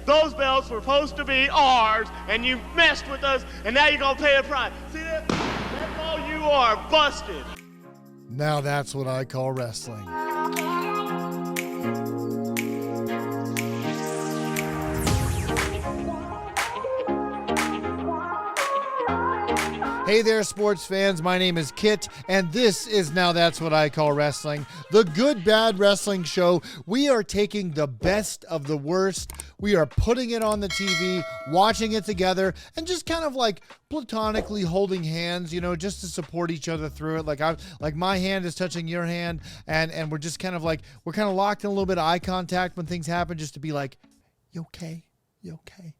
Those belts were supposed to be ours, and you messed with us, and now you're gonna pay a price. See that? That's all you are, busted. Now that's what I call wrestling. Hey there, sports fans. My name is Kit, and this is Now That's What I Call Wrestling, the good, bad wrestling show. We are taking the best of the worst. We are putting it on the TV, watching it together, and just kind of like platonically holding hands, you know, just to support each other through it. Like my hand is touching your hand, and we're just kind of like, we're kind of locked in a little bit of eye contact when things happen, just to be like, you okay? You okay?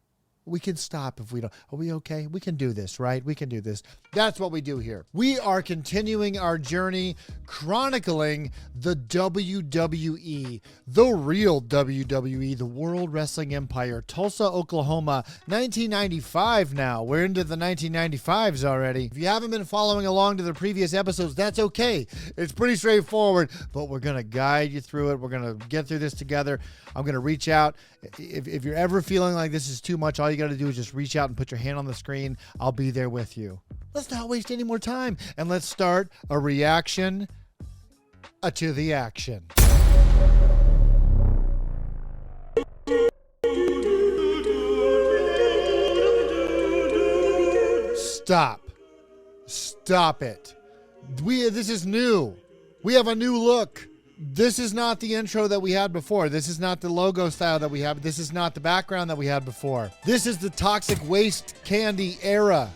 We can stop if we don't. Are we okay? We can do this, right? We can do this. That's what we do here. We are continuing our journey chronicling the WWE, the real WWE, the World Wrestling Empire, Tulsa, Oklahoma, 1995 now. We're into the 1995s already. If you haven't been following along to the previous episodes, that's okay. It's pretty straightforward, but we're going to guide you through it. We're going to get through this together. I'm going to reach out. If you're ever feeling like this is too much, all you got to do is just reach out and put your hand on the screen. I'll be there with you. Let's not waste any more time, and let's start a reaction to the action. Stop it. This is new. We have a new look. This is not the intro that we had before. This is not the logo style that we have. This is not the background that we had before. This is the toxic waste candy era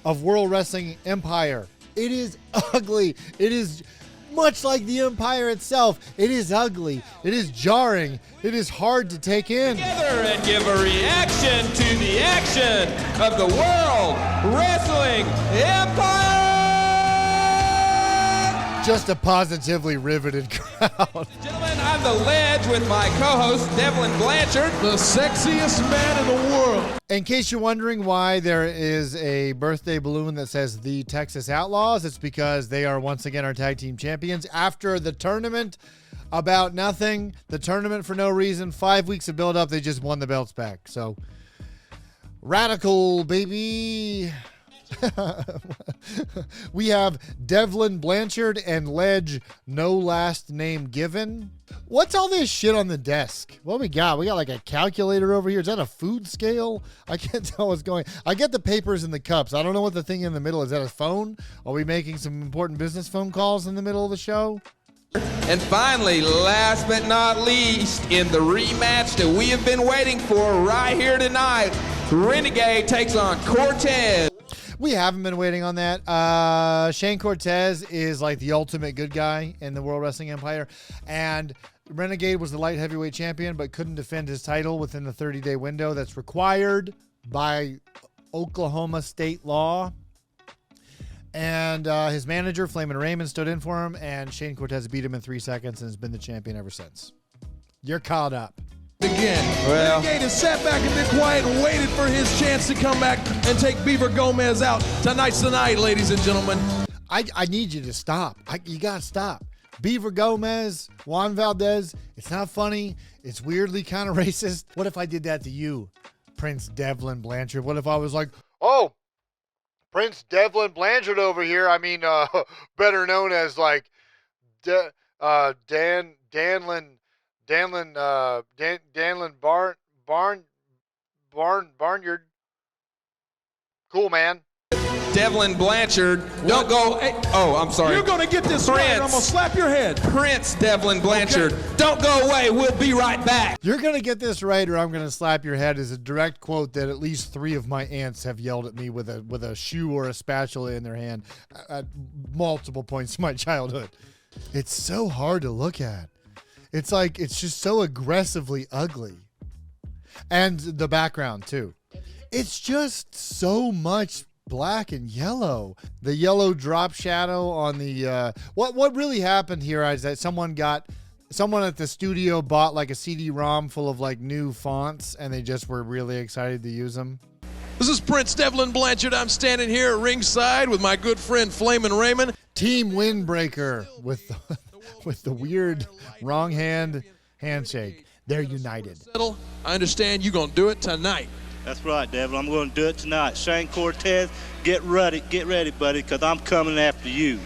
of World Wrestling Empire. It is ugly. It is much like the Empire itself. It is ugly. It is jarring. It is hard to take in. Together and give a reaction to the action of the World Wrestling Empire. Just a positively riveted crowd. Gentlemen, I'm the Ledge with my co-host, Devlin Blanchard, the sexiest man in the world. In case you're wondering why there is a birthday balloon that says the Texas Outlaws, it's because they are once again our tag team champions after the tournament about nothing. The tournament for no reason. 5 weeks of build-up, they just won the belts back. So, radical, baby. We have Devlin Blanchard and Ledge, no last name given. What's all this shit on the desk? What we got? We got like a calculator over here. Is that a food scale? I can't tell what's going. I get the papers and the cups. I don't know what the thing in the middle is. That a phone? Are we making some important business phone calls in the middle of the show? And finally, last but not least, in the rematch that we have been waiting for right here tonight, Renegade takes on Cortez. We haven't been waiting on that. Shane Cortez is like the ultimate good guy in the World Wrestling Empire. And Renegade was the light heavyweight champion, but couldn't defend his title within the 30-day window that's required by Oklahoma state law. And his manager, Flamin' Raymond, stood in for him, and Shane Cortez beat him in 3 seconds and has been the champion ever since. You're caught up. Again, Renegade has sat back and been quiet and waited for his chance to come back and take Beaver Gomez out. Tonight's the night, ladies and gentlemen. I need you to stop. You got to stop. Beaver Gomez, Juan Valdez, it's not funny. It's weirdly kind of racist. What if I did that to you, Prince Devlin Blanchard? What if I was like, oh, Prince Devlin Blanchard over here. I mean, better known as like Danlin Barnyard. Cool, man. Devlin Blanchard. Don't go. Hey, oh, I'm sorry. You're going to get this right. I'm going to slap your head. Prince Devlin Blanchard. Okay. Don't go away. We'll be right back. You're going to get this right or I'm going to slap your head is a direct quote that at least 3 of my aunts have yelled at me with a shoe or a spatula in their hand at multiple points in my childhood. It's so hard to look at. It's like, it's just so aggressively ugly. And the background too. It's just so much black and yellow. The yellow drop shadow on the, what really happened here is that someone at the studio bought like a CD-ROM full of like new fonts and they just were really excited to use them. This is Prince Devlin Blanchard. I'm standing here at ringside with my good friend Flamin' Raymond. Team Windbreaker with the weird wrong hand handshake. they're united. I understand you're going to do it tonight. That's right, Devil. I'm going to do it tonight. Shane Cortez, get ready, buddy, because I'm coming after you.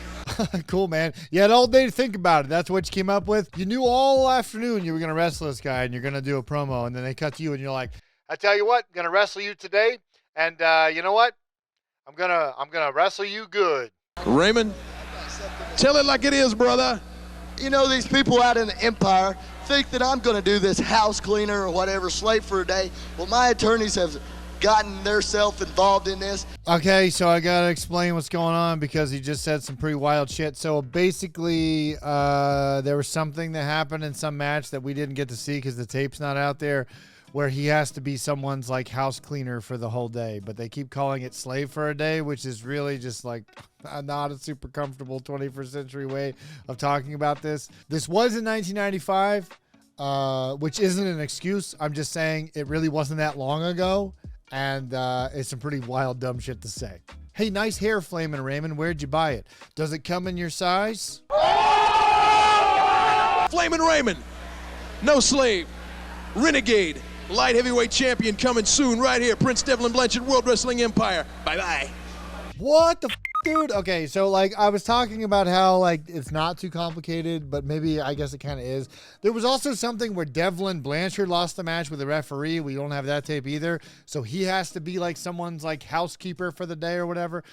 Cool, man. You had all day to think about it. That's what you came up with. You knew all afternoon you were going to wrestle this guy and you're going to do a promo, and then they cut to you and you're like, I tell you what, I'm going to wrestle you today, and you know what? I'm gonna wrestle you good. Raymond, tell it like it is, brother. You know, these people out in the Empire think that I'm going to do this house cleaner or whatever, slave for a day. Well, my attorneys have gotten themselves involved in this. Okay, so I got to explain what's going on because he just said some pretty wild shit. So basically, there was something that happened in some match that we didn't get to see because the tape's not out there, where he has to be someone's like house cleaner for the whole day, but they keep calling it slave for a day, which is really just like not a super comfortable 21st century way of talking about this. This was in 1995, which isn't an excuse. I'm just saying it really wasn't that long ago, and it's some pretty wild, dumb shit to say. Hey, nice hair, Flamin' Raymond. Where'd you buy it? Does it come in your size? Flamin' Raymond, no slave, Renegade, light heavyweight champion coming soon right here. Prince Devlin Blanchard, World Wrestling Empire. Bye-bye. What the dude? Okay, so like I was talking about how like it's not too complicated, but maybe I guess it kind of is. There was also something where Devlin Blanchard lost the match with the referee. We don't have that tape either. So he has to be like someone's like housekeeper for the day or whatever.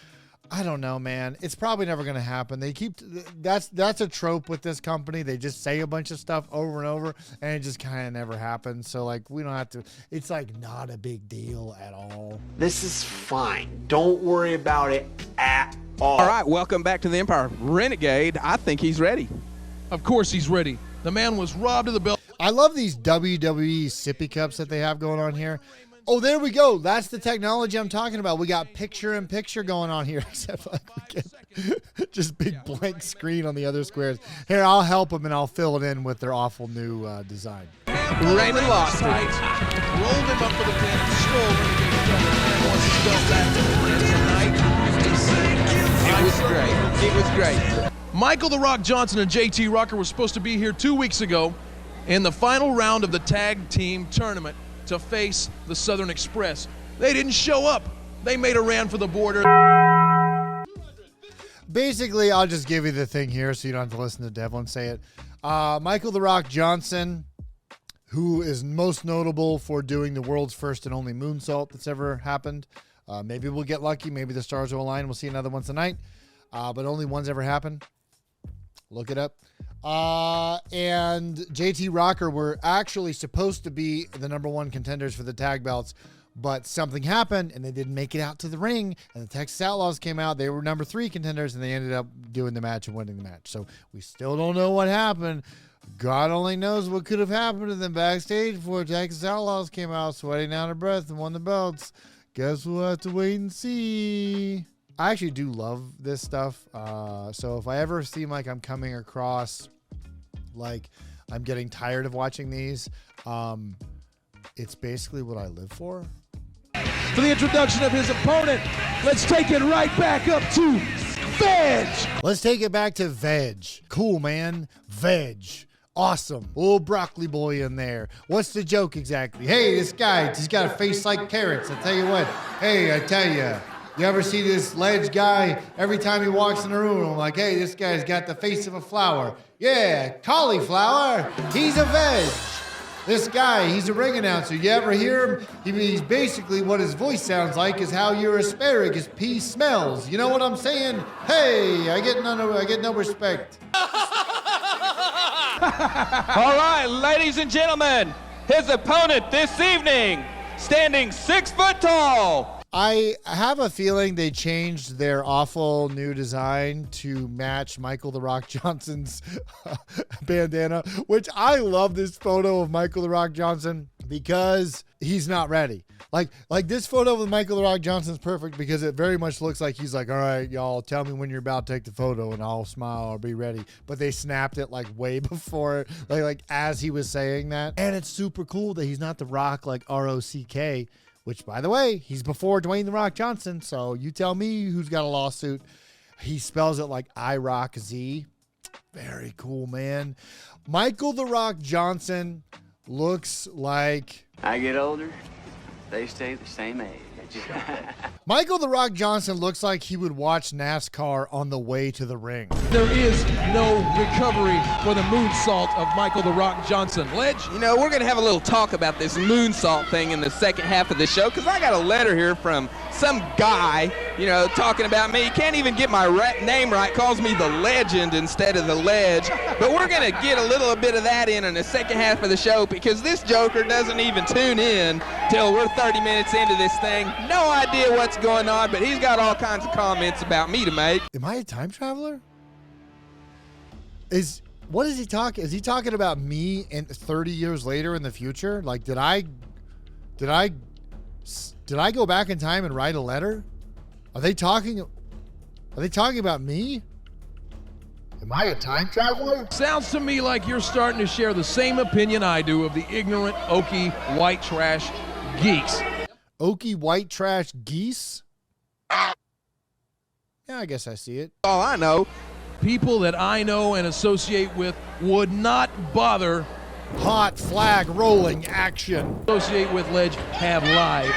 I don't know, man. It's probably never going to happen. They keep that's a trope with this company. They just say a bunch of stuff over and over, and it just kind of never happens. So like we don't have to. It's like not a big deal at all. This is fine. Don't worry about it at all. All right, welcome back to the Empire. Renegade, I think he's ready. Of course he's ready. The man was robbed of the belt. I love these WWE sippy cups that they have going on here. Oh, there we go. That's the technology I'm talking about. We got picture-in-picture going on here, except like we get just big blank screen on the other squares. Here, I'll help them, and I'll fill it in with their awful new design. Raymond lost it. Rolled him up for the pin. Stole Renegade. Wants his belt back tonight. It was great. Michael the Rock Johnson and JT Rocker were supposed to be here 2 weeks ago in the final round of the tag team tournament to face the Southern Express. They didn't show up. They made a run for the border. Basically, I'll just give you the thing here so you don't have to listen to Devlin say it. Michael the Rock Johnson, who is most notable for doing the world's first and only moonsault that's ever happened. Maybe we'll get lucky. Maybe the stars will align. We'll see another one tonight. But only one's ever happened. Look it up. And JT Rocker were actually supposed to be the #1 contenders for the tag belts, but something happened and they didn't make it out to the ring, and the Texas Outlaws came out. They were #3 contenders, and they ended up doing the match and winning the match. So we still don't know what happened. God only knows what could have happened to them backstage before Texas Outlaws came out sweating out of breath and won the belts. Guess we'll have to wait and see. I actually do love this stuff. So if I ever seem like I'm coming across like I'm getting tired of watching these, it's basically what I live for. For the introduction of his opponent, let's take it right back up to Veg. Let's take it back to Veg. Cool, man. Veg. Awesome. Little broccoli boy in there. What's the joke exactly? Hey, this guy, he's got a face like carrots. I tell you what. Hey, I tell you. You ever see this Ledge guy? Every time he walks in the room, I'm like, hey, this guy's got the face of a flower. Yeah, cauliflower. He's a Veg. This guy, he's a ring announcer. You ever hear him? He's basically what his voice sounds like is how your asparagus pea smells. You know what I'm saying? Hey, I get no respect. All right, ladies and gentlemen, his opponent this evening, standing 6 foot tall. I have a feeling they changed their awful new design to match Michael the Rock Johnson's bandana, which I love this photo of Michael the Rock Johnson because he's not ready. Like this photo with Michael the Rock Johnson is perfect because it very much looks like he's like, all right, y'all, tell me when you're about to take the photo and I'll smile, I'll be ready. But they snapped it like way before, like as he was saying that. And it's super cool that he's not the Rock like R-O-C-K, which, by the way, he's before Dwayne The Rock Johnson, so you tell me who's got a lawsuit. He spells it like I-Rock-Z. Very cool, man. Michael The Rock Johnson looks like... I get older, they stay the same age. Michael the Rock Johnson looks like he would watch NASCAR on the way to the ring. There is no recovery for the moonsault of Michael the Rock Johnson. Ledge? You know, we're going to have a little talk about this moonsault thing in the second half of the show, because I got a letter here from some guy, you know, talking about me. Can't even get my name right, calls me the legend instead of the ledge. But we're going to get a little bit of that in the second half of the show, because this joker doesn't even tune in till we're 30 minutes into this thing. No idea what's going on, but he's got all kinds of comments about me to make. Am I a time traveler? What is he talking? Is he talking about me and 30 years later in the future? Like, did I go back in time and write a letter? Are they talking about me? Am I a time traveler? Sounds to me like you're starting to share the same opinion I do of the ignorant, oaky, white trash geeks. Oaky white trash geese? Yeah, I guess I see it. All I know. People that I know and associate with would not bother. Hot flag rolling action. Associate with Ledge have lives.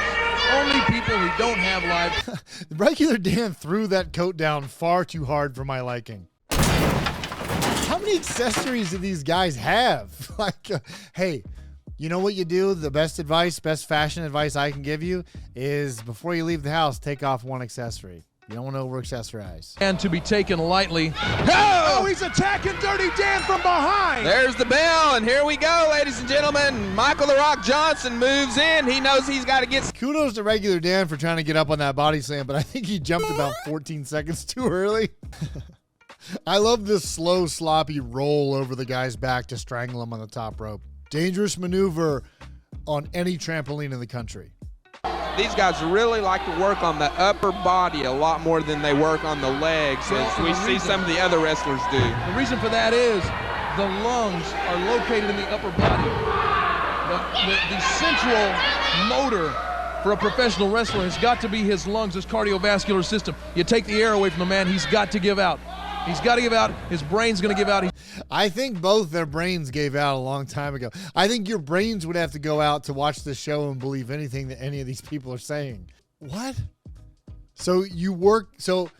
Only people who don't have lives. Regular Dan threw that coat down far too hard for my liking. How many accessories do these guys have? Like, hey, you know what you do? The best advice, best fashion advice I can give you is before you leave the house, take off one accessory. You don't want to over-accessorize. And to be taken lightly. Oh, he's attacking Dirty Dan from behind. There's the bell, and here we go, ladies and gentlemen. Michael the Rock Johnson moves in. He knows he's got to get... Kudos to Regular Dan for trying to get up on that body slam, but I think he jumped about 14 seconds too early. I love this slow, sloppy roll over the guy's back to strangle him on the top rope. Dangerous maneuver on any trampoline in the country. These guys really like to work on the upper body a lot more than they work on the legs, as we see some of the other wrestlers do. The reason for that is the lungs are located in the upper body. The central motor for a professional wrestler has got to be his lungs, his cardiovascular system. You take the air away from the man, he's got to give out. He's got to give out. His brain's going to give out. I think both their brains gave out a long time ago. I think your brains would have to go out to watch this show and believe anything that any of these people are saying. What? So you work, so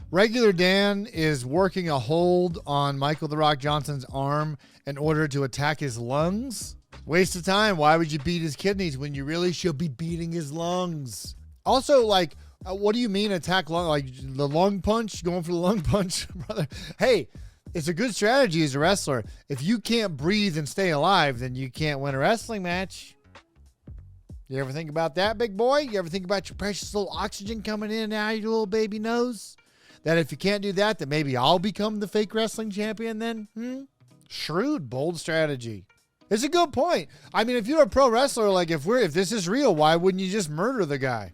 Regular Dan is working a hold on Michael the Rock Johnson's arm in order to attack his lungs? Waste of time. Why would you beat his kidneys when you really should be beating his lungs? Also, like, what do you mean attack lung? Like the lung punch? Going for the lung punch, brother? Hey, it's a good strategy as a wrestler. If you can't breathe and stay alive, then you can't win a wrestling match. You ever think about that, big boy? You ever think about your precious little oxygen coming in and out of your little baby nose? That if you can't do that, then maybe I'll become the fake wrestling champion then? Shrewd, bold strategy. It's a good point. I mean, if you're a pro wrestler, like if this is real, why wouldn't you just murder the guy?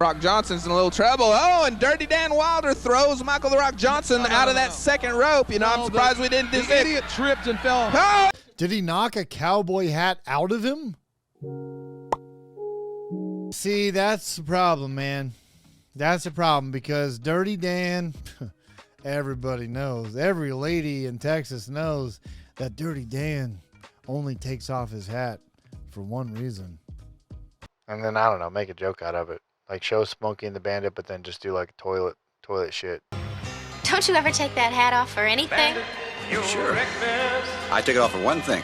Rock Johnson's in a little trouble. Oh, and Dirty Dan Wilder throws Michael the Rock Johnson out of that second rope. You know, I'm surprised we didn't do this. The idiot tripped and fell. Oh! Did he knock a cowboy hat out of him? See, that's the problem, man. That's the problem because Dirty Dan, everybody knows, every lady in Texas knows that Dirty Dan only takes off his hat for one reason. And then, I don't know, make a joke out of it. Like show Smokey and the Bandit, but then just do like toilet shit. Don't you ever take that hat off for anything? Sure. I take it off for one thing.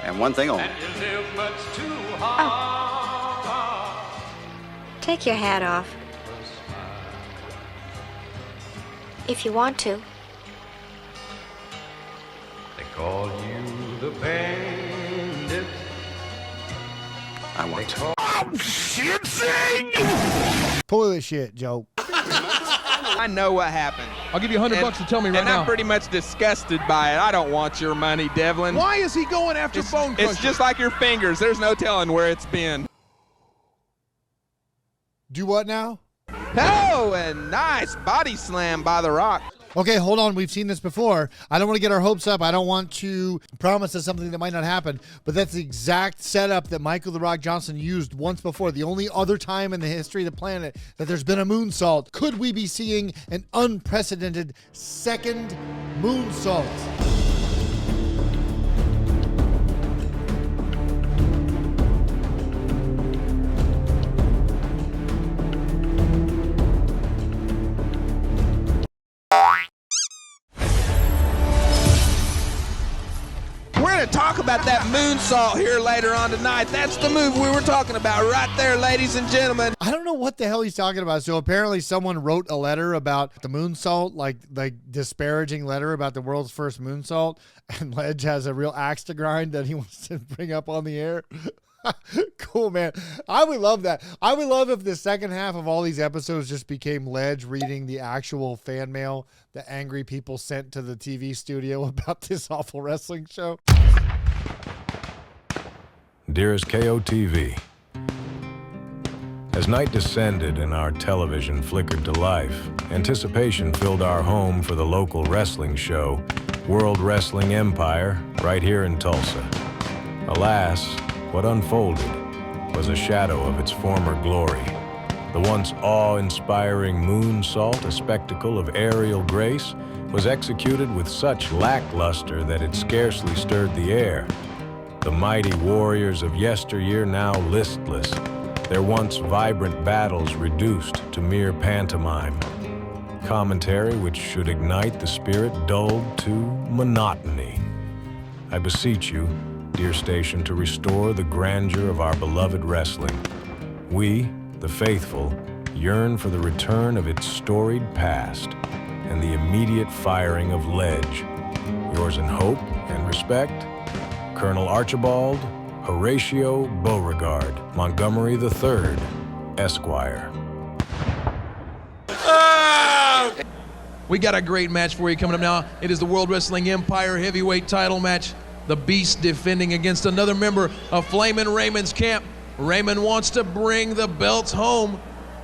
And one thing only. Oh. Take your hat off. If you want to. They call you the Bandit. I want to. Toilet shit joke. I know what happened. I'll give you $100 to tell me right now. And I'm pretty much disgusted by it. I don't want your money, Devlin. Why is he going after Bone Crusher? It's just like your fingers. There's no telling where it's been. Do what now? Oh, a nice body slam by The Rock. Okay, hold on. We've seen this before. I don't want to get our hopes up. I don't want to promise us something that might not happen. But that's the exact setup that Michael the Rock Johnson used once before. The only other time in the history of the planet that there's been a moonsault. Could we be seeing an unprecedented second moonsault? about that moonsault here later on tonight. That's the move we were talking about right there, ladies and gentlemen. I don't know what the hell he's talking about. So apparently someone wrote a letter about the moonsault, like disparaging letter about the world's first moonsault, and Ledge has a real axe to grind that he wants to bring up on the air. Cool, man. I would love that. I would love if the second half of all these episodes just became Ledge reading the actual fan mail that angry people sent to the TV studio about this awful wrestling show. Dearest KOTV, as night descended and our television flickered to life, anticipation filled our home for the local wrestling show, World Wrestling Empire, right here in Tulsa. Alas, what unfolded was a shadow of its former glory. The once awe-inspiring moonsault, a spectacle of aerial grace, was executed with such lackluster that it scarcely stirred the air. The mighty warriors of yesteryear now listless, their once vibrant battles reduced to mere pantomime. Commentary which should ignite the spirit dulled to monotony. I beseech you, dear station, to restore the grandeur of our beloved wrestling. We, the faithful, yearn for the return of its storied past and the immediate firing of Ledge. Yours in hope and respect, Colonel Archibald Horatio Beauregard, Montgomery III, Esquire. We got a great match for you coming up now. It is the World Wrestling Empire Heavyweight title match. The Beast defending against another member of Flamin' Raymond's camp. Raymond wants to bring the belts home.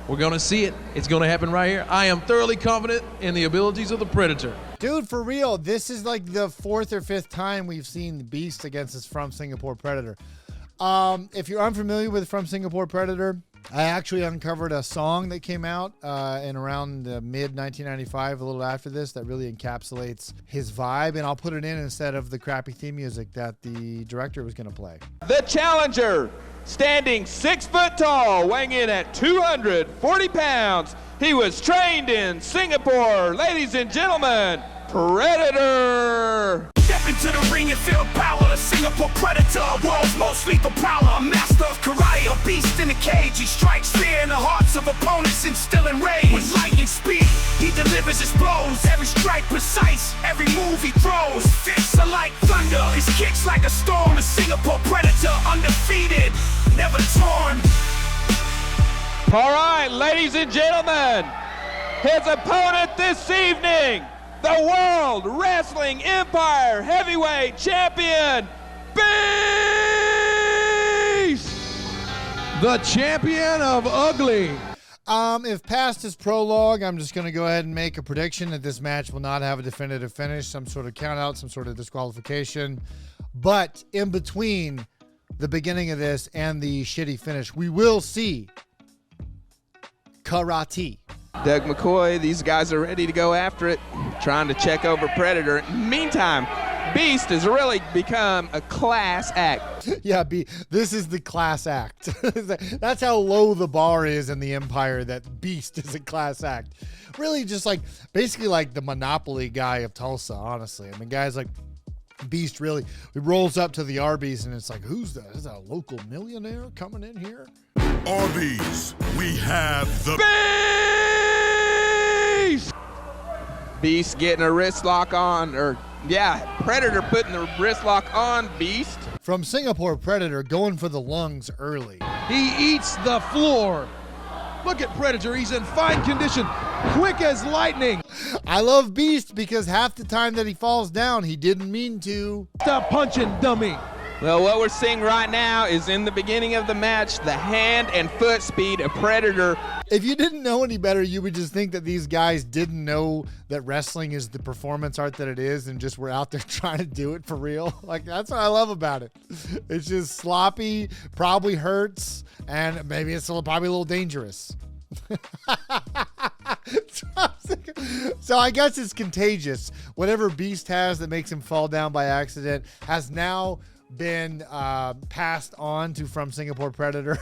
We're going to see it. It's going to happen right here. I am thoroughly confident in the abilities of the Predator. Dude, for real, this is like the fourth or fifth time we've seen the Beast against this From Singapore Predator. If you're unfamiliar with From Singapore Predator, I actually uncovered a song that came out in around the mid-1995, a little after this, that really encapsulates his vibe, and I'll put it in instead of the crappy theme music that the director was going to play. The challenger, standing 6 foot tall, weighing in at 240 pounds. He was trained in Singapore. Ladies and gentlemen, Predator. Step into the ring and feel power. The Singapore Predator, world's most lethal prowler. A master of karate, a beast in a cage. He strikes fear in the hearts of opponents, instilling rage. With lightning speed, he delivers his blows. Every strike precise, every move he throws. Fists are like thunder, his kicks like a storm. The Singapore Predator, undefeated, never torn. All right, ladies and gentlemen, his opponent this evening, the World Wrestling Empire Heavyweight Champion, Beast! The champion of ugly. If past is prologue, I'm just going to go ahead and make a prediction that this match will not have a definitive finish, some sort of count out, some sort of disqualification. But in between the beginning of this and the shitty finish, we will see karate. Doug McCoy, these guys are ready to go after it, trying to check over Predator. Meantime, Beast has really become a class act. Yeah, this is the class act. That's how low the bar is in the Empire, that Beast is a class act. Really just like, basically like the Monopoly guy of Tulsa, honestly. I mean, guys like Beast really, he rolls up to the Arby's and it's like, who's that? Is that a local millionaire coming in here? Arby's, we have the Beast! Beast getting a wrist lock on, Predator putting the wrist lock on Beast. From Singapore Predator going for the lungs early. He eats the floor. Look at Predator, he's in fine condition, quick as lightning. I love Beast because half the time that he falls down, he didn't mean to. Stop punching, dummy. Well, what we're seeing right now is in the beginning of the match, the hand and foot speed of Predator. If you didn't know any better, you would just think that these guys didn't know that wrestling is the performance art that it is and just were out there trying to do it for real. Like, that's what I love about it. It's just sloppy, probably hurts, and maybe it's probably a little dangerous. So I guess it's contagious. Whatever Beast has that makes him fall down by accident has now been passed on to From Singapore Predator.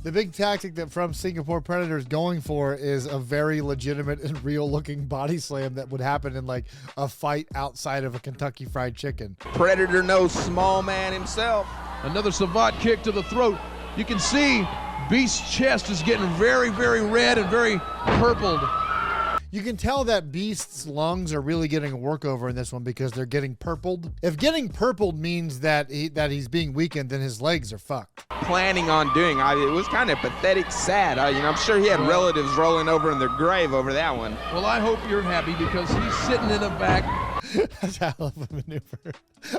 The big tactic that From Singapore Predator is going for is a very legitimate and real looking body slam that would happen in like a fight outside of a Kentucky Fried Chicken. Predator knows small man himself. Another savate kick to the throat. You can see Beast's chest is getting very, very red and very purpled. You can tell that Beast's lungs are really getting a workover in this one because they're getting purpled. If getting purpled means that he's being weakened, then his legs are fucked. Planning on doing, it was kind of pathetic, sad. I'm sure he had relatives rolling over in their grave over that one. Well, I hope you're happy because he's sitting in the back. That's a hell of a maneuver.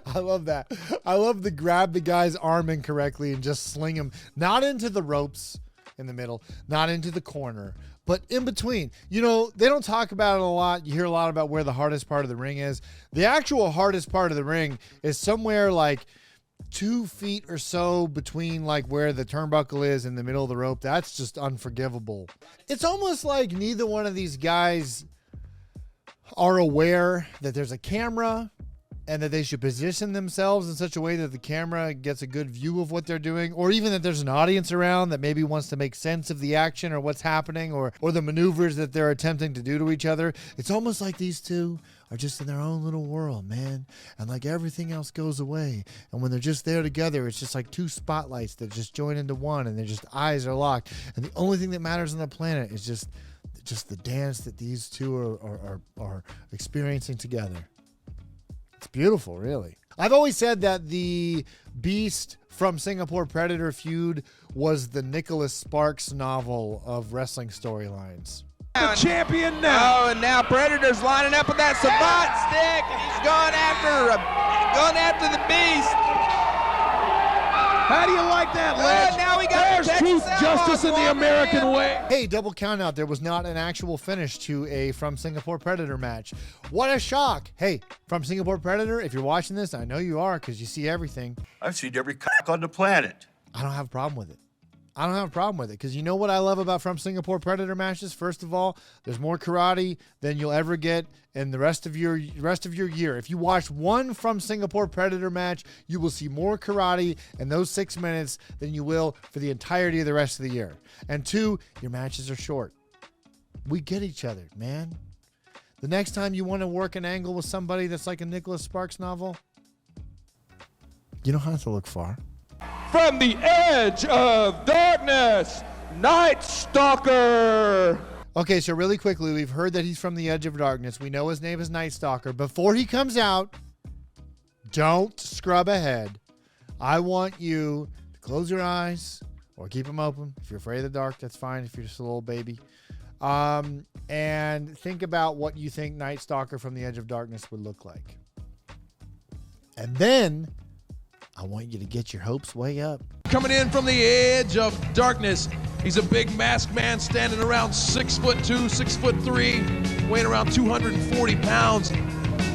I love that. I love the grab the guy's arm incorrectly and just sling him, not into the ropes in the middle, not into the corner, but in between. You know, they don't talk about it a lot. You hear a lot about where the hardest part of the ring is. The actual hardest part of the ring is somewhere like 2 feet or so between like where the turnbuckle is in the middle of the rope. That's just unforgivable. It's almost like neither one of these guys are aware that there's a camera and that they should position themselves in such a way that the camera gets a good view of what they're doing, or even that there's an audience around that maybe wants to make sense of the action or what's happening or the maneuvers that they're attempting to do to each other. It's almost like these two are just in their own little world, man. And like everything else goes away. And when they're just there together, it's just like two spotlights that just join into one and their just eyes are locked. And the only thing that matters on the planet is just the dance that these two are experiencing together. It's beautiful, really. I've always said that the Beast from Singapore Predator feud was the Nicholas Sparks novel of wrestling storylines. The champion now. Oh, and now Predator's lining up with that savate stick, and he's going after the Beast. How do you like that, Ledge? Now we got There's truth, justice, in the American way. Hey, double count out. There was not an actual finish to a From Singapore Predator match. What a shock. Hey, From Singapore Predator, if you're watching this, I know you are because you see everything. I've seen every cock on the planet. I don't have a problem with it. I don't have a problem with it because you know what I love about From Singapore Predator matches? First of all, there's more karate than you'll ever get in the rest of your year. If you watch one From Singapore Predator match, you will see more karate in those 6 minutes than you will for the entirety of the rest of the year. And two, your matches are short. We get each other, man. The next time you want to work an angle with somebody that's like a Nicholas Sparks novel, you don't have to look far. From the edge of darkness, Nightstalker. Okay, so really quickly, we've heard that he's from the edge of darkness. We know his name is Nightstalker. Before he comes out, don't scrub ahead. I want you to close your eyes or keep them open. If you're afraid of the dark, that's fine. If you're just a little baby. And think about what you think Nightstalker from the edge of darkness would look like. And then I want you to get your hopes way up. Coming in from the edge of darkness, he's a big masked man standing around 6'2", 6'3", weighing around 240 pounds.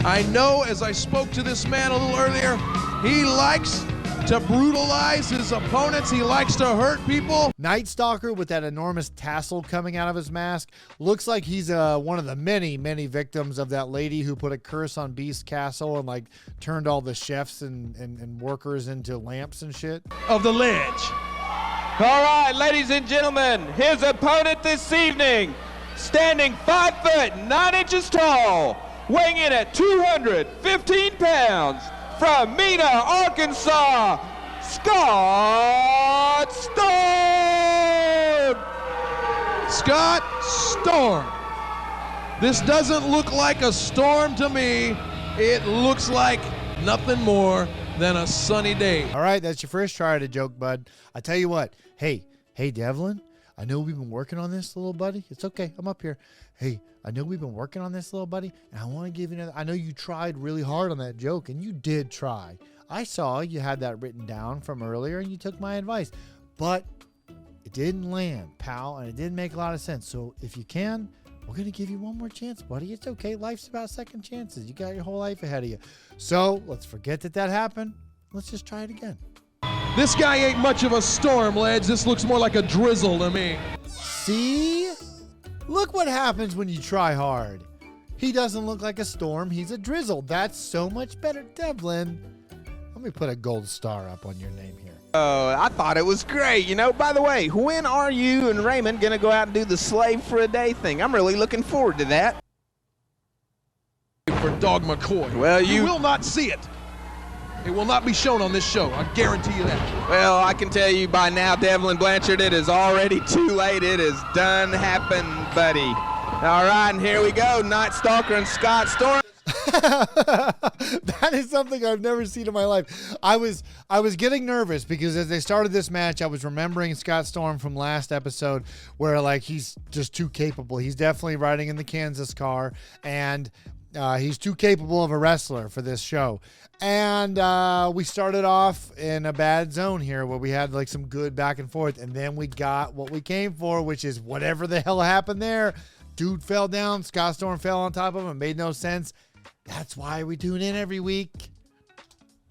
I know as I spoke to this man a little earlier, he likes to brutalize his opponents. He likes to hurt people. Nightstalker with that enormous tassel coming out of his mask looks like he's one of the many, many victims of that lady who put a curse on Beast Castle and like turned all the chefs and workers into lamps and shit. Of the ledge. All right, ladies and gentlemen, his opponent this evening, standing 5 foot 9 inches tall, weighing in at 215 pounds, from Mena, Arkansas, Scott Storm! Scott Storm. This doesn't look like a storm to me. It looks like nothing more than a sunny day. All right, that's your first try at a joke, bud. I tell you what. Hey, Devlin, I know we've been working on this, little buddy. It's okay. I'm up here. Hey, I know we've been working on this, little buddy, and I want to give you another. I know you tried really hard on that joke, and you did try. I saw you had that written down from earlier, and you took my advice, but it didn't land, pal, and it didn't make a lot of sense. So if you can, we're going to give you one more chance, buddy. It's okay. Life's about second chances. You got your whole life ahead of you. So let's forget that happened. Let's just try it again. This guy ain't much of a storm, Ledge. This looks more like a drizzle to me. See? Look what happens when you try hard. He doesn't look like a storm. He's a drizzle. That's so much better, Devlin. Let me put a gold star up on your name here. Oh, I thought it was great. You know, by the way, when are you and Raymond going to go out and do the slave for a day thing? I'm really looking forward to that. For Dog McCoy. Well, you will not see it. It will not be shown on this show. I guarantee you that. Well, I can tell you by now, Devlin Blanchard, it is already too late. It is done happen, buddy. All right, and here we go. Nightstalker and Scott Storm. That is something I've never seen in my life. I was getting nervous because as they started this match, I was remembering Scott Storm from last episode where like he's just too capable. He's definitely riding in the Kansas car, and he's too capable of a wrestler for this show. And we started off in a bad zone here where we had like some good back and forth, and then we got what we came for, which is whatever the hell happened there. Dude fell down, Scott Storm fell on top of him. It made no sense. That's why we tune in every week.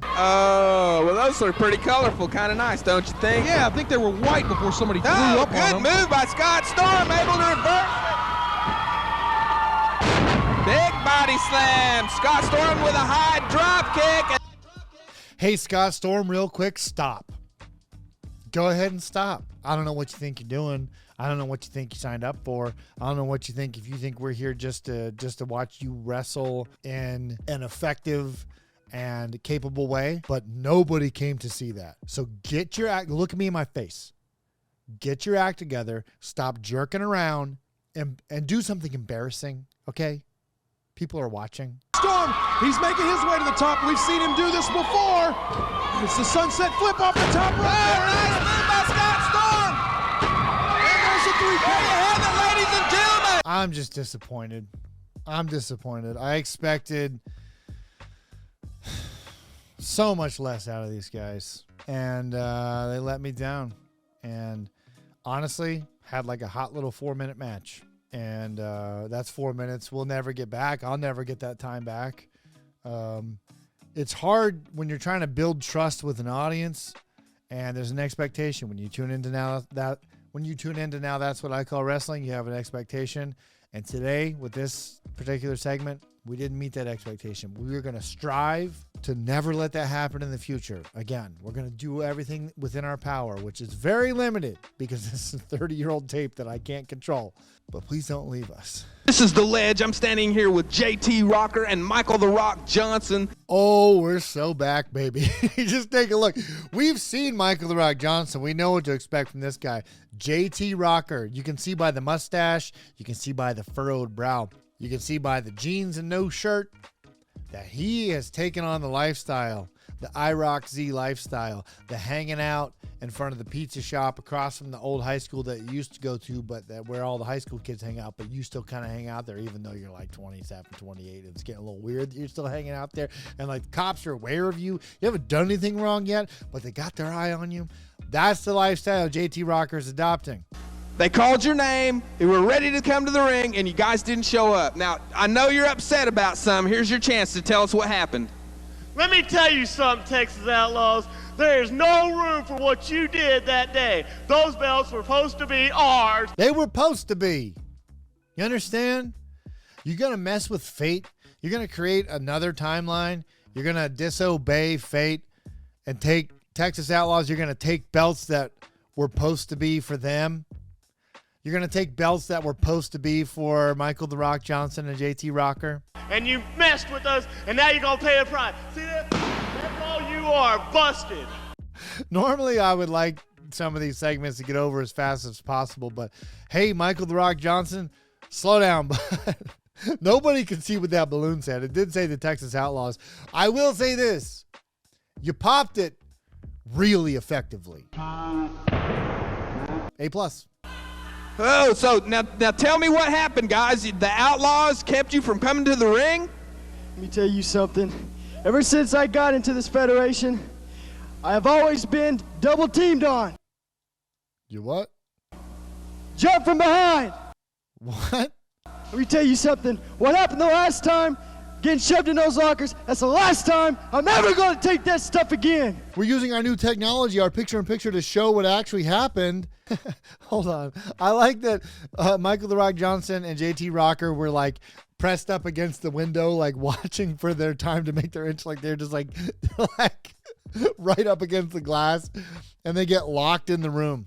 Oh, well, those are pretty colorful, kind of nice, don't you think? Yeah, I think they were white before somebody threw up on them. Good move by Scott Storm, able to reverse it. Big body slam. Scott Storm with a high drop kick. Hey, Scott Storm, real quick, stop. Go ahead and stop. I don't know what you think you're doing. I don't know what you think you signed up for. I don't know what you think if you think we're here just to watch you wrestle in an effective and capable way, but nobody came to see that. So get your act, look at me in my face. Get your act together, stop jerking around, and do something embarrassing, okay? People are watching. Storm, he's making his way to the top. We've seen him do this before. It's the sunset flip off the top rope. Nice move by Scott Storm. There you have it, ladies and gentlemen. I'm just disappointed. I'm disappointed. I expected so much less out of these guys, and they let me down. And honestly, had like a hot little 4-minute match, and that's 4 minutes we'll never get back. I'll never get that time back. It's hard when you're trying to build trust with an audience, and there's an expectation when you tune into Now That's What I Call Wrestling. You have an expectation, and today with this particular segment, we didn't meet that expectation. We were going to strive to never let that happen in the future. Again, we're going to do everything within our power, which is very limited because this is a 30-year-old tape that I can't control. But please don't leave us. This is The Ledge. I'm standing here with JT Rocker and Michael the Rock Johnson. Oh, we're so back, baby. Just take a look. We've seen Michael the Rock Johnson. We know what to expect from this guy. JT Rocker. You can see by the mustache. You can see by the furrowed brow. You can see by the jeans and no shirt that he has taken on the lifestyle, the IROC-Z lifestyle, the hanging out in front of the pizza shop across from the old high school that you used to go to, but that where all the high school kids hang out, but you still kind of hang out there even though you're like 27, 28. It's getting a little weird that you're still hanging out there, and like cops are aware of you. You haven't done anything wrong yet, but they got their eye on you. That's the lifestyle JT Rocker is adopting. They called your name, they were ready to come to the ring, and you guys didn't show up. Now, I know you're upset about some. Here's your chance to tell us what happened. Let me tell you something, Texas Outlaws. There is no room for what you did that day. Those belts were supposed to be ours. They were supposed to be. You understand? You're going to mess with fate. You're going to create another timeline. You're going to disobey fate and take Texas Outlaws. You're going to take belts that were supposed to be for them. You're going to take belts that were supposed to be for Michael the Rock Johnson and JT Rocker. And you messed with us, and now you're going to pay a price. See that? That's all you are, busted. Normally, I would like some of these segments to get over as fast as possible, but hey, Michael the Rock Johnson, slow down. Nobody can see what that balloon said. It did say the Texas Outlaws. I will say this. You popped it really effectively. A+. Oh, so now tell me what happened, guys. The Outlaws kept you from coming to the ring? Let me tell you something. Ever since I got into this federation, I have always been double teamed on. You what? Jump from behind. What? Let me tell you something. What happened the last time, getting shoved in those lockers, that's the last time I'm ever going to take that stuff again. We're using our new technology, our picture-in-picture, to show what actually happened. Hold on. I like that Michael the Rock Johnson and JT Rocker were like pressed up against the window, like watching for their time to make their inch. Like they're just like right up against the glass, and they get locked in the room.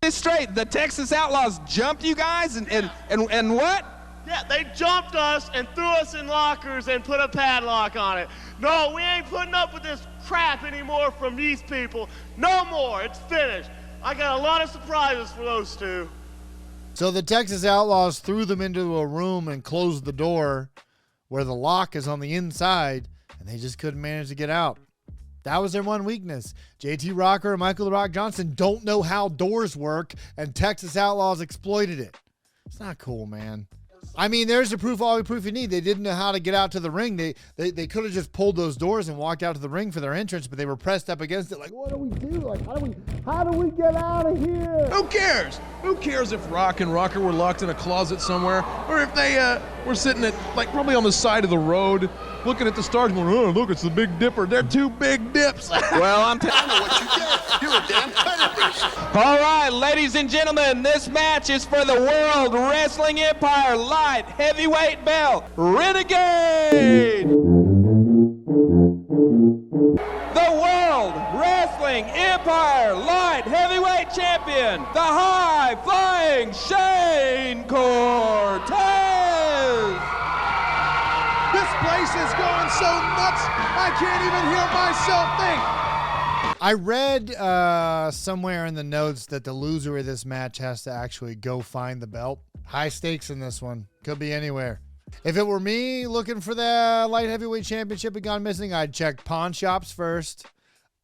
It's straight. The Texas Outlaws jumped you guys and what? Yeah, they jumped us and threw us in lockers and put a padlock on it. No, we ain't putting up with this crap anymore from these people. No more. It's finished. I got a lot of surprises for those two. So the Texas Outlaws threw them into a room and closed the door where the lock is on the inside, and they just couldn't manage to get out. That was their one weakness. JT Rocker and Michael the Rock Johnson don't know how doors work, and Texas Outlaws exploited it. It's not cool, man. I mean, there's the proof, all the proof you need. They didn't know how to get out to the ring. They could have just pulled those doors and walked out to the ring for their entrance, but they were pressed up against it. Like, what do we do? Like, how do we get out of here? Who cares? Who cares if Rock and Rocker were locked in a closet somewhere, or if they were sitting at, like, probably on the side of the road, looking at the stars going, oh, look, it's the Big Dipper. They're two big dips. Well, I'm telling you what you get. You're a damn predator. All right, ladies and gentlemen, this match is for the World Wrestling Empire Light Heavyweight Belt, Renegade. The World Wrestling Empire Light Heavyweight Champion, the high-flying Shane Cortez. This place is going so nuts, I can't even hear myself think. I read somewhere in the notes that the loser of this match has to actually go find the belt. High stakes in this one. Could be anywhere. If it were me looking for the light heavyweight championship and gone missing, I'd check pawn shops first.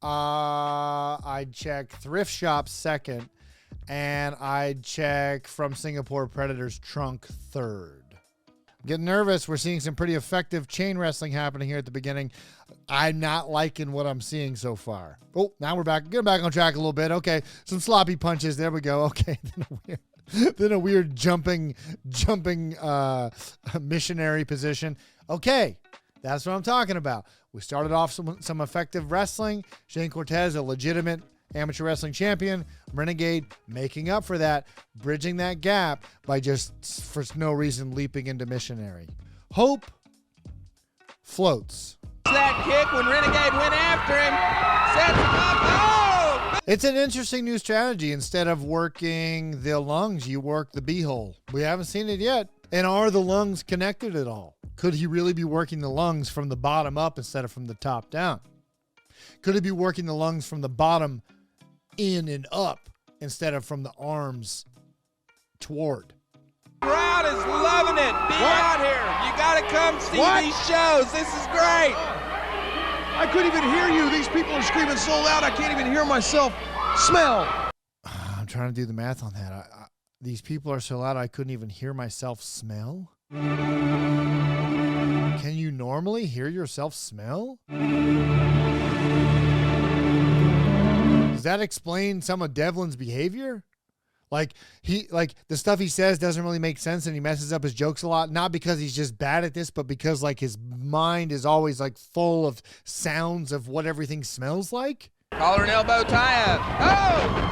I'd check thrift shops second. And I'd check from Singapore Predators trunk third. Getting nervous. We're seeing some pretty effective chain wrestling happening here at the beginning. I'm not liking what I'm seeing so far. Oh, now we're back. Getting back on track a little bit. Okay, some sloppy punches. There we go. Okay, then a weird jumping missionary position. Okay, that's what I'm talking about. We started off some effective wrestling. Shane Cortez, a legitimate amateur wrestling champion. Renegade making up for that, bridging that gap by just for no reason leaping into missionary. Hope floats. That kick when Renegade went after him, sets him up. Oh! It's an interesting new strategy. Instead of working the lungs, you work the beehole. We haven't seen it yet. And are the lungs connected at all? Could he really be working the lungs from the bottom up instead of from the top down? Could he be working the lungs from the bottom in and up instead of from the arms toward? Crowd is loving it. Be out here. You got to come see these shows. This is great. I couldn't even hear you. These people are screaming so loud I can't even hear myself. Smell. I'm trying to do the math on that. These people are so loud I couldn't even hear myself smell? Can you normally hear yourself smell? Does that explain some of Devlin's behavior? Like the stuff he says doesn't really make sense and he messes up his jokes a lot, not because he's just bad at this, but because like his mind is always like full of sounds of what everything smells like. Collar and elbow tie-up. Oh!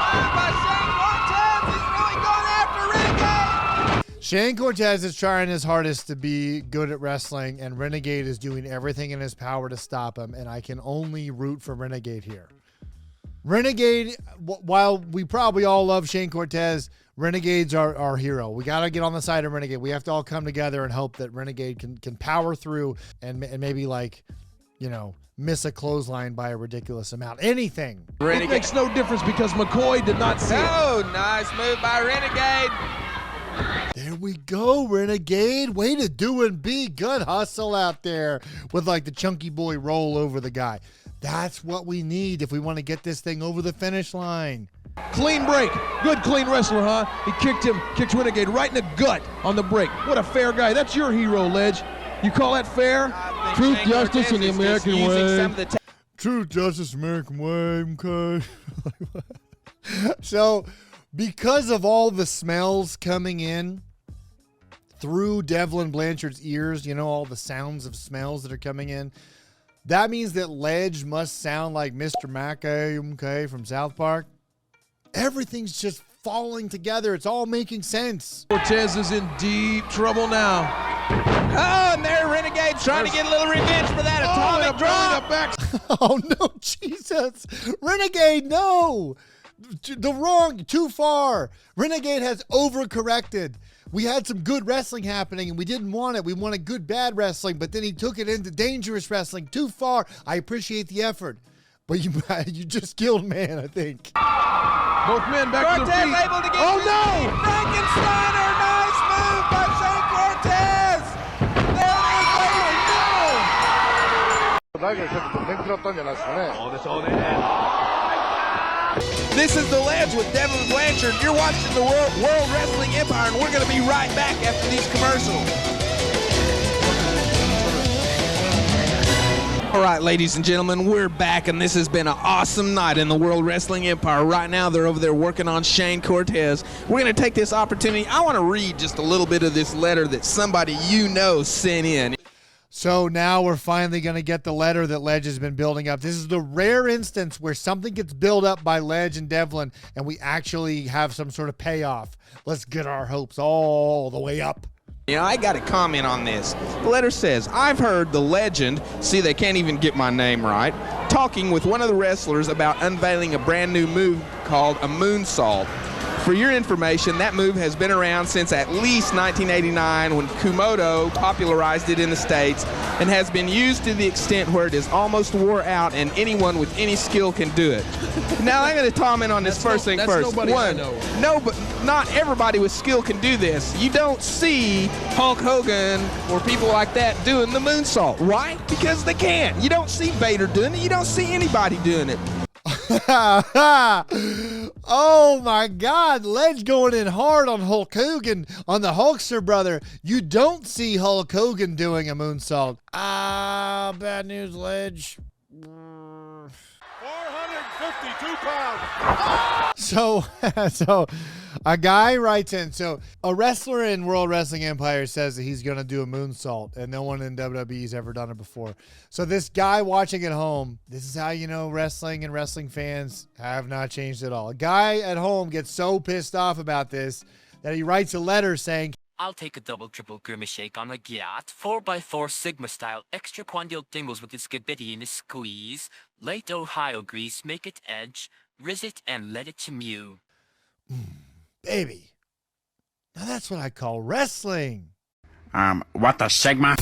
Nice by Shane Cortez. He's really going after Renegade. Shane Cortez is trying his hardest to be good at wrestling, and Renegade is doing everything in his power to stop him, and I can only root for Renegade here. Renegade, while we probably all love Shane Cortez, Renegade's our hero. We got to get on the side of Renegade. We have to all come together and hope that Renegade can power through and maybe miss a clothesline by a ridiculous amount. Anything. Renegade. It makes no difference because McCoy did not see it. Oh, nice move by Renegade. There we go, Renegade. Way to do and be. Good hustle out there with like the chunky boy roll over the guy. That's what we need if we want to get this thing over the finish line. Clean break. Good clean wrestler, huh? He kicked Renegade right in the gut on the break. What a fair guy. That's your hero, Ledge. You call that fair? Truth, justice, and the American way. Truth, justice, American way. Okay. So, because of all the smells coming in through Devlin Blanchard's ears, all the sounds of smells that are coming in, that means that Ledge must sound like Mr. Mackay, from South Park. Everything's just falling together. It's all making sense. Cortez is in deep trouble now. Oh, and there Renegade trying to get a little revenge for that atomic drop. Oh, no, Jesus. Renegade, no. Too far. Renegade has overcorrected. We had some good wrestling happening, and we didn't want it. We wanted good, bad wrestling, but then he took it into dangerous wrestling too far. I appreciate the effort, but you just killed man, I think. Both men back to their feet. Cortez able to get Oh, no! Frankensteiner, nice move by Shane Cortez. There it is, This is The Ledge with Devin Blanchard. You're watching the World Wrestling Empire, and we're going to be right back after these commercials. All right, ladies and gentlemen, we're back, and this has been an awesome night in the World Wrestling Empire. Right now, they're over there working on Shane Cortez. We're going to take this opportunity. I want to read just a little bit of this letter that somebody you know sent in. So now we're finally going to get the letter that Ledge has been building up. This is the rare instance where something gets built up by Ledge and Devlin, and we actually have some sort of payoff. Let's get our hopes all the way up. You know, I got to comment on this. The letter says, I've heard the legend, see, they can't even get my name right, talking with one of the wrestlers about unveiling a brand new move called a moonsault. For your information, that move has been around since at least 1989 when Kumodo popularized it in the States and has been used to the extent where it is almost wore out and anyone with any skill can do it. Now, I'm going to comment on this first thing first. Nobody I know. No, but not everybody with skill can do this. You don't see Hulk Hogan or people like that doing the moonsault. Why? Because they can't. You don't see Vader doing it. You don't see anybody doing it. Oh my God, Ledge going in hard on Hulk Hogan, on the Hulkster brother. You don't see Hulk Hogan doing a moonsault. Bad news, Ledge. 452 pounds. So a guy writes in, so a wrestler in World Wrestling Empire says that he's going to do a moonsault, and no one in WWE's ever done it before. So this guy watching at home, this is how you know wrestling and wrestling fans have not changed at all. A guy at home gets so pissed off about this that he writes a letter saying, I'll take a double triple grimace shake on a Giat, 4x4 Sigma style, extra quandial tingles with its skibidi in a squeeze, late Ohio grease, make it edge, rizz it and let it to mew. Baby, now that's what I call wrestling. What the Sigma?